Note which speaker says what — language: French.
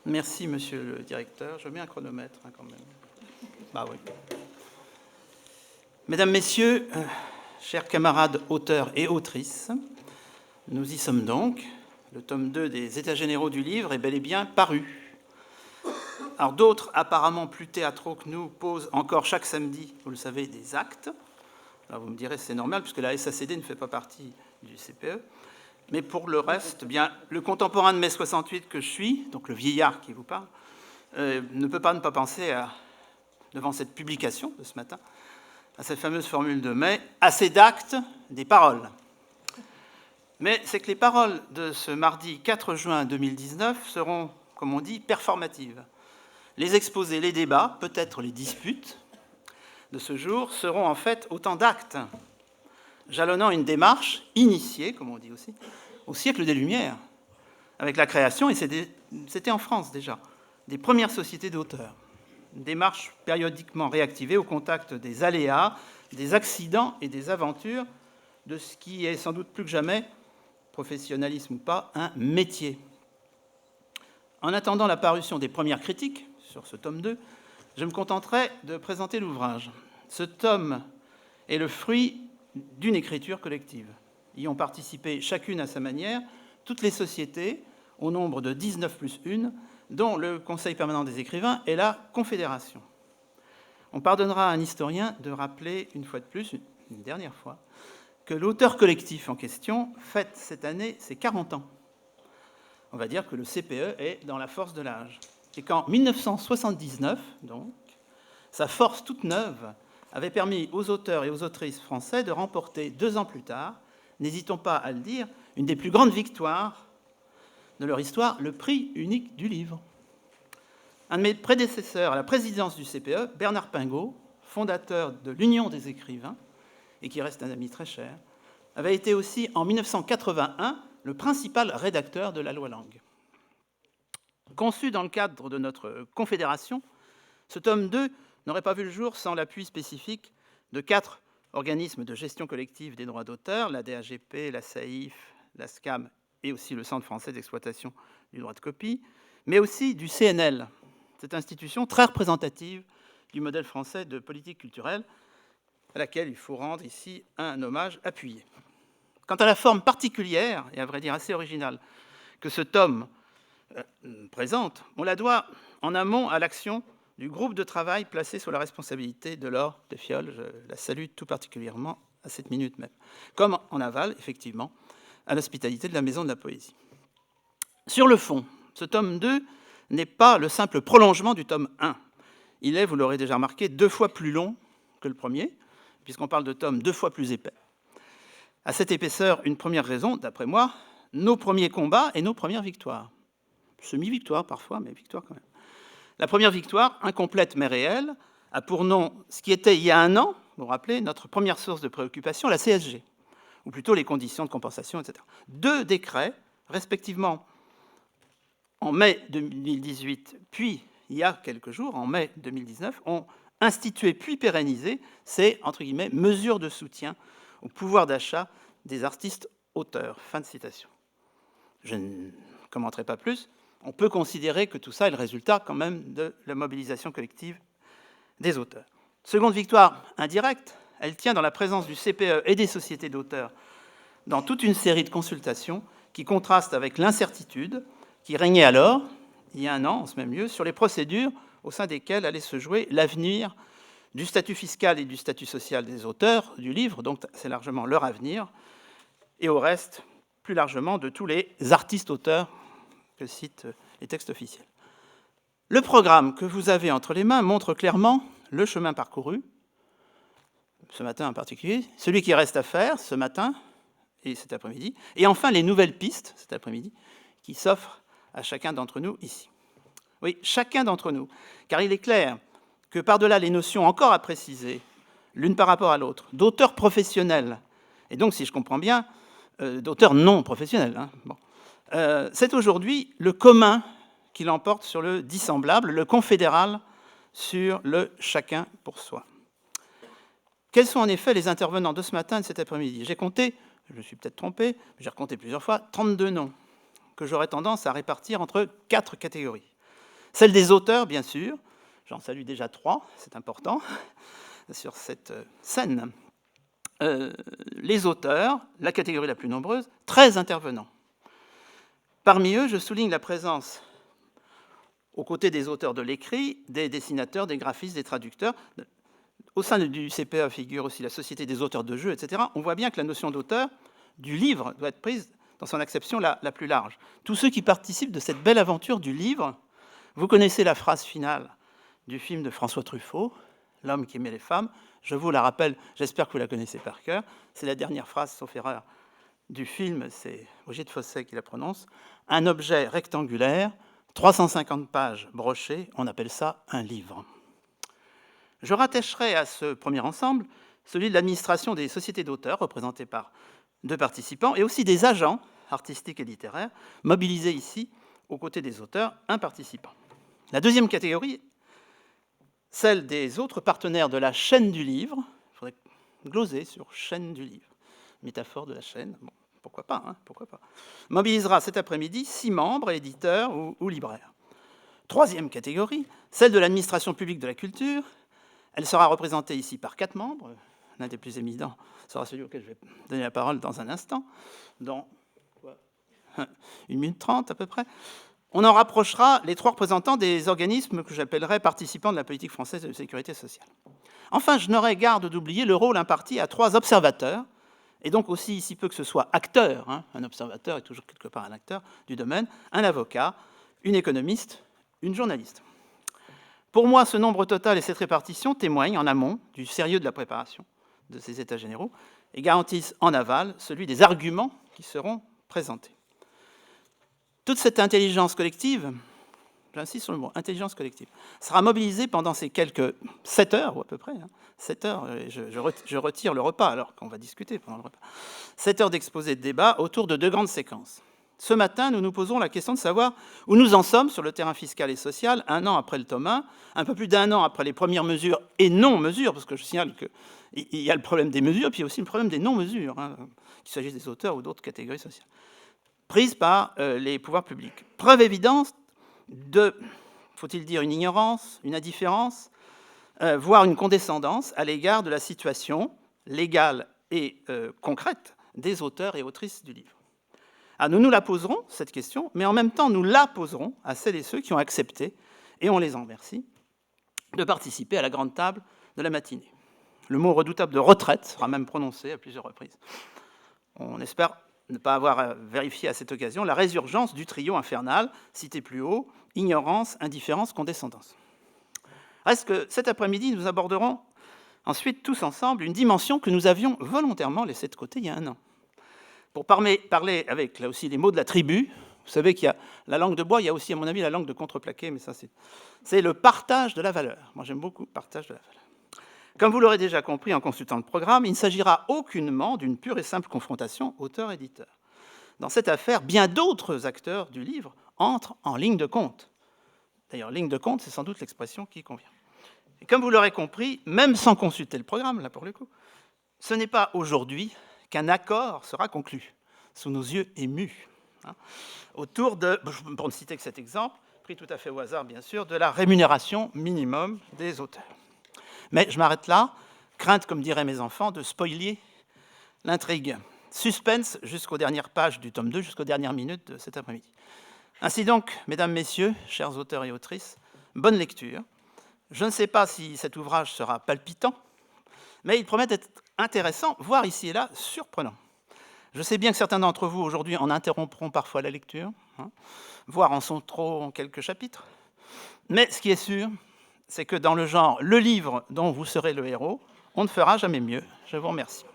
Speaker 1: Merci, monsieur le directeur. Je mets un chronomètre quand même. Bah oui. Mesdames, Messieurs, chers camarades auteurs et autrices, nous y sommes donc. Le tome 2 des États généraux du livre est bel et bien paru. Alors d'autres, apparemment plus théâtraux que nous, posent encore chaque samedi, vous le savez, des actes. Alors vous me direz, c'est normal, puisque la SACD ne fait pas partie du CPE. Mais pour le reste, bien, le contemporain de mai 68 que je suis, donc le vieillard qui vous parle, ne peut pas ne pas penser, devant cette publication de ce matin, à cette fameuse formule de mai, assez d'actes, des paroles. Mais c'est que les paroles de ce mardi 4 juin 2019 seront, comme on dit, performatives. Les exposés, les débats, peut-être les disputes de ce jour seront en fait autant d'actes, jalonnant une démarche initiée, comme on dit aussi, au siècle des Lumières, avec la création, et c'était en France déjà, des premières sociétés d'auteurs. Une démarche périodiquement réactivée au contact des aléas, des accidents et des aventures de ce qui est sans doute plus que jamais, professionnalisme ou pas, un métier. En attendant la parution des premières critiques sur ce tome 2, je me contenterai de présenter l'ouvrage. Ce tome est le fruit d'une écriture collective. Y ont participé, chacune à sa manière, toutes les sociétés, au nombre de 19 plus 1, dont le Conseil permanent des écrivains et la Confédération. On pardonnera à un historien de rappeler une fois de plus, une dernière fois, que l'auteur collectif en question fête cette année ses 40 ans. On va dire que le CPE est dans la force de l'âge. Et qu'en 1979, donc, sa force toute neuve avait permis aux auteurs et aux autrices français de remporter 2 ans plus tard, n'hésitons pas à le dire, une des plus grandes victoires de leur histoire, le prix unique du livre. Un de mes prédécesseurs à la présidence du CPE, Bernard Pingot, fondateur de l'Union des écrivains, et qui reste un ami très cher, avait été aussi en 1981 le principal rédacteur de la loi Langue. Conçu dans le cadre de notre confédération, ce tome 2 n'aurait pas vu le jour sans l'appui spécifique de 4 organismes de gestion collective des droits d'auteur, la DAGP, la SAIF, la SCAM et aussi le Centre français d'exploitation du droit de copie, mais aussi du CNL, cette institution très représentative du modèle français de politique culturelle, à laquelle il faut rendre ici un hommage appuyé. Quant à la forme particulière, et à vrai dire assez originale, que ce tome présente, on la doit en amont à l'action du groupe de travail placé sous la responsabilité de Laure Defiol, je la salue tout particulièrement à cette minute même, comme en aval, effectivement, à l'hospitalité de la Maison de la Poésie. Sur le fond, ce tome 2 n'est pas le simple prolongement du tome 1. Il est, vous l'aurez déjà remarqué, 2 fois plus long que le premier, puisqu'on parle de tomes 2 fois plus épais. À cette épaisseur, une première raison, d'après moi, nos premiers combats et nos premières victoires. Semi-victoire parfois, mais victoire quand même. La première victoire, incomplète mais réelle, a pour nom ce qui était il y a 1 an, vous vous rappelez, notre première source de préoccupation, la CSG, ou plutôt les conditions de compensation, etc. 2 décrets, respectivement en mai 2018, puis il y a quelques jours, en mai 2019, ont institué puis pérennisé ces, entre guillemets, mesures de soutien au pouvoir d'achat des artistes auteurs. Fin de citation. Je ne commenterai pas plus. On peut considérer que tout ça est le résultat quand même de la mobilisation collective des auteurs. Seconde victoire indirecte, elle tient dans la présence du CPE et des sociétés d'auteurs dans toute une série de consultations qui contrastent avec l'incertitude qui régnait alors, il y a 1 an, en ce même lieu, sur les procédures au sein desquelles allait se jouer l'avenir du statut fiscal et du statut social des auteurs du livre, donc c'est largement leur avenir, et au reste, plus largement, de tous les artistes-auteurs que citent les textes officiels. Le programme que vous avez entre les mains montre clairement le chemin parcouru, ce matin en particulier, celui qui reste à faire ce matin et cet après-midi, et enfin les nouvelles pistes cet après-midi qui s'offrent à chacun d'entre nous ici. Oui, chacun d'entre nous, car il est clair que par-delà les notions encore à préciser, l'une par rapport à l'autre, d'auteurs professionnels, et donc, si je comprends bien, d'auteurs non professionnels, c'est aujourd'hui le commun qui l'emporte sur le dissemblable, le confédéral sur le chacun pour soi. Quels sont en effet les intervenants de ce matin et de cet après-midi? J'ai compté, je me suis peut-être trompé, mais j'ai recompté plusieurs fois, 32 noms que j'aurais tendance à répartir entre 4 catégories. Celle des auteurs, bien sûr. J'en salue déjà 3, c'est important, sur cette scène. Les auteurs, la catégorie la plus nombreuse, 13 intervenants. Parmi eux, je souligne la présence, aux côtés des auteurs de l'écrit, des dessinateurs, des graphistes, des traducteurs. Au sein du CPA figure aussi la Société des auteurs de jeux, etc. On voit bien que la notion d'auteur du livre doit être prise dans son acception la plus large. Tous ceux qui participent de cette belle aventure du livre, vous connaissez la phrase finale du film de François Truffaut, « L'homme qui aimait les femmes ». Je vous la rappelle, j'espère que vous la connaissez par cœur. C'est la dernière phrase, sauf erreur, du film, c'est Ogier de Fosset qui la prononce. « Un objet rectangulaire, 350 pages brochées, on appelle ça un livre ». Je rattacherai à ce premier ensemble celui de l'administration des sociétés d'auteurs, représentées par 2 participants, et aussi des agents artistiques et littéraires, mobilisés ici, aux côtés des auteurs, 1 participant. La deuxième catégorie, celle des autres partenaires de la chaîne du livre, il faudrait gloser sur chaîne du livre, métaphore de la chaîne, bon, pourquoi pas, pourquoi pas, mobilisera cet après-midi 6 membres, éditeurs ou libraires. Troisième catégorie, celle de l'administration publique de la culture. Elle sera représentée ici par 4 membres. L'un des plus éminents sera celui auquel je vais donner la parole dans un instant, dans 1 minute 30 à peu près. On en rapprochera les 3 représentants des organismes que j'appellerais participants de la politique française de sécurité sociale. Enfin, je n'aurai garde d'oublier le rôle imparti à 3 observateurs, et donc aussi, ici peu que ce soit acteur, un observateur est toujours quelque part un acteur du domaine, un avocat, une économiste, une journaliste. Pour moi, ce nombre total et cette répartition témoignent en amont du sérieux de la préparation de ces États généraux et garantissent en aval celui des arguments qui seront présentés. Toute cette intelligence collective, j'insiste sur le mot, intelligence collective, sera mobilisée pendant ces quelques 7 heures, ou à peu près, 7 heures, je retire le repas alors qu'on va discuter pendant le repas, 7 heures d'exposé de débat autour de 2 grandes séquences. Ce matin, nous nous posons la question de savoir où nous en sommes sur le terrain fiscal et social, 1 an après le tome 1, un peu plus d'1 an après les premières mesures et non-mesures, parce que je signale qu'il y a le problème des mesures, puis il y a aussi le problème des non-mesures, qu'il s'agisse des auteurs ou d'autres catégories sociales, prises par les pouvoirs publics. Preuve évidente de, faut-il dire, une ignorance, une indifférence, voire une condescendance à l'égard de la situation légale et concrète des auteurs et autrices du livre. Ah, nous nous la poserons, cette question, mais en même temps, nous la poserons à celles et ceux qui ont accepté, et on les en remercie, de participer à la grande table de la matinée. Le mot redoutable de retraite sera même prononcé à plusieurs reprises. On espère ne pas avoir vérifié à cette occasion la résurgence du trio infernal, cité plus haut, ignorance, indifférence, condescendance. Reste que cet après-midi, nous aborderons ensuite tous ensemble une dimension que nous avions volontairement laissée de côté il y a 1 an. Pour parler avec, là aussi, les mots de la tribu, vous savez qu'il y a la langue de bois, il y a aussi, à mon avis, la langue de contreplaqué, mais ça, c'est le partage de la valeur. Moi, j'aime beaucoup le partage de la valeur. Comme vous l'aurez déjà compris en consultant le programme, il ne s'agira aucunement d'une pure et simple confrontation auteur-éditeur. Dans cette affaire, bien d'autres acteurs du livre entrent en ligne de compte. D'ailleurs, ligne de compte, c'est sans doute l'expression qui convient. Et comme vous l'aurez compris, même sans consulter le programme, là pour le coup, ce n'est pas aujourd'hui qu'un accord sera conclu, sous nos yeux émus, autour de, pour ne citer que cet exemple, pris tout à fait au hasard bien sûr, de la rémunération minimum des auteurs. Mais je m'arrête là, crainte, comme diraient mes enfants, de spoiler l'intrigue. Suspense jusqu'aux dernières pages du tome 2, jusqu'aux dernières minutes de cet après-midi. Ainsi donc, mesdames, messieurs, chers auteurs et autrices, bonne lecture. Je ne sais pas si cet ouvrage sera palpitant, mais il promet d'être intéressant, voire ici et là surprenant. Je sais bien que certains d'entre vous aujourd'hui en interrompront parfois la lecture, voire en sont trop en quelques chapitres. Mais ce qui est sûr, c'est que dans le genre « le livre dont vous serez le héros », on ne fera jamais mieux. Je vous remercie.